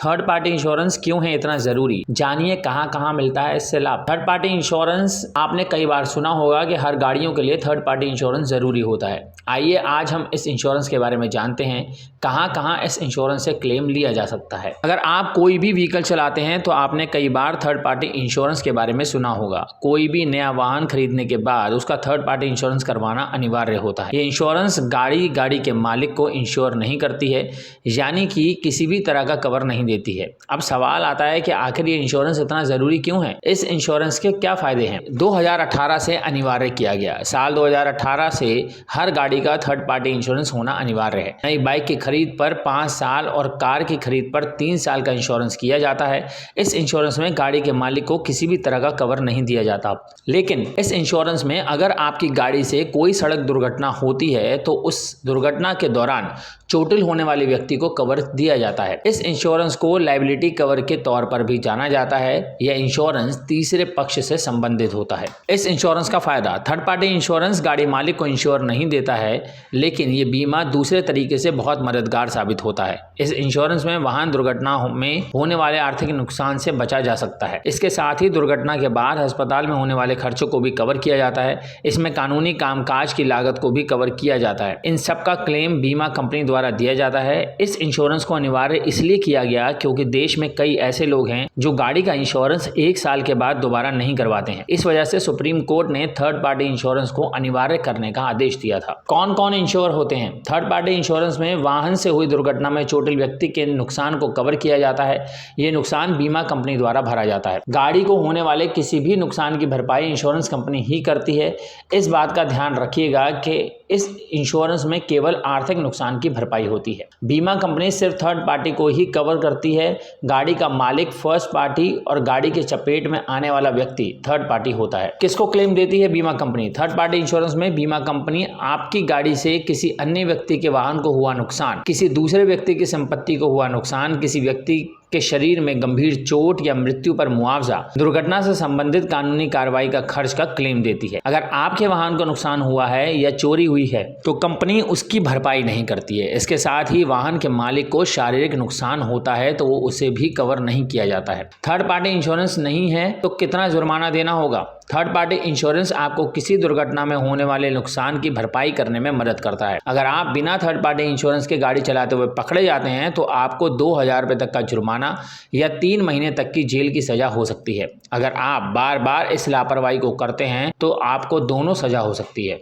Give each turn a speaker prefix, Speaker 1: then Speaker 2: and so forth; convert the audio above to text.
Speaker 1: Third party insurance क्यों है इतना जरूरी, जानिए कहां कहां मिलता है इससे लाभ। थर्ड पार्टी इंश्योरेंस आपने कई बार सुना होगा कि हर गाड़ियों के लिए थर्ड पार्टी इंश्योरेंस जरूरी होता है। आइए आज हम इस इंश्योरेंस के बारे में जानते हैं कहां कहां इस इंश्योरेंस से क्लेम लिया जा सकता है। अगर आप कोई भी व्हीकल चलाते हैं तो आपने कई बार थर्ड पार्टी इंश्योरेंस के बारे में सुना होगा। कोई भी नया वाहन खरीदने के बाद उसका थर्ड पार्टी इंश्योरेंस करवाना अनिवार्य होता है। ये इंश्योरेंस गाड़ी के मालिक को इंश्योर नहीं करती है, यानी कि किसी भी तरह का कवर नहीं देती है। अब सवाल आता है कि आखिर ये इंश्योरेंस इतना जरूरी क्यों है, इस इंश्योरेंस के क्या फायदे हैं। 2018 से अनिवार्य किया गया। साल 2018 से हर गाड़ी का थर्ड पार्टी इंश्योरेंस होना अनिवार्य है। नई बाइक की खरीद पर 5 साल और कार की खरीद पर 3 साल का इंश्योरेंस किया जाता है। इस इंश्योरेंस में गाड़ी के मालिक को किसी भी तरह का कवर नहीं दिया जाता। लेकिन इस इंश्योरेंस में अगर आपकी गाड़ी से कोई सड़क दुर्घटना होती है तो उस दुर्घटना के दौरान चोटिल होने वाले व्यक्ति को कवर दिया जाता है। इस इंश्योरेंस को लायबिलिटी कवर के तौर पर भी जाना जाता है। यह इंश्योरेंस तीसरे पक्ष से संबंधित होता है। इस इंश्योरेंस का फायदा, थर्ड पार्टी इंश्योरेंस गाड़ी मालिक को इंश्योर नहीं देता है, लेकिन ये बीमा दूसरे तरीके से बहुत मददगार साबित होता है। इस इंश्योरेंस में वाहन दुर्घटना में होने वाले आर्थिक नुकसान से बचा जा सकता है। इसके साथ ही दुर्घटना के बाद अस्पताल में होने वाले खर्चों को भी कवर किया जाता है। इसमें कानूनी कामकाज की लागत को भी कवर किया जाता है। इन सब का क्लेम बीमा कंपनी द्वारा दिया जाता है। इस इंश्योरेंस को अनिवार्य इसलिए किया गया क्योंकि देश में कई ऐसे लोग हैं जो गाड़ी का इंश्योरेंस 1 साल के बाद दोबारा नहीं करवाते हैं। इस वजह से सुप्रीम कोर्ट ने थर्ड पार्टी इंश्योरेंस को अनिवार्य करने का आदेश दिया था। कौन कौन इंश्योर होते हैं थर्ड पार्टी इंश्योरेंस में? वाहन से हुई दुर्घटना में चोटिल व्यक्ति के नुकसान को कवर किया जाता है। ये नुकसान बीमा कंपनी द्वारा भरा जाता है। गाड़ी को होने वाले किसी भी नुकसान की भरपाई इंश्योरेंस कंपनी ही करती है। इस बात का ध्यान रखिएगा कि इस इंश्योरेंस में केवल आर्थिक नुकसान की भरपाई होती है। बीमा कंपनी सिर्फ थर्ड पार्टी को ही कवर करती है। गाड़ी का मालिक फर्स्ट पार्टी और गाड़ी के चपेट में आने वाला व्यक्ति थर्ड पार्टी होता है। किसको क्लेम देती है बीमा कंपनी? थर्ड पार्टी इंश्योरेंस में बीमा कंपनी आपकी गाड़ी से किसी अन्य व्यक्ति के वाहन को हुआ नुकसान, किसी दूसरे व्यक्ति की संपत्ति को हुआ नुकसान, किसी व्यक्ति के शरीर में गंभीर चोट या मृत्यु पर मुआवजा, दुर्घटना से संबंधित कानूनी कार्रवाई का खर्च का क्लेम देती है। अगर आपके वाहन को नुकसान हुआ है या चोरी हुई है तो कंपनी उसकी भरपाई नहीं करती है। इसके साथ ही वाहन के मालिक को शारीरिक नुकसान होता है तो वो उसे भी कवर नहीं किया जाता है। थर्ड पार्टी इंश्योरेंस नहीं है तो कितना जुर्माना देना होगा? थर्ड पार्टी इंश्योरेंस आपको किसी दुर्घटना में होने वाले नुकसान की भरपाई करने में मदद करता है। अगर आप बिना थर्ड पार्टी इंश्योरेंस के गाड़ी चलाते हुए पकड़े जाते हैं तो आपको 2000 रुपये तक का जुर्माना या 3 महीने तक की जेल की सजा हो सकती है। अगर आप बार बार इस लापरवाही को करते हैं तो आपको दोनों सजा हो सकती है।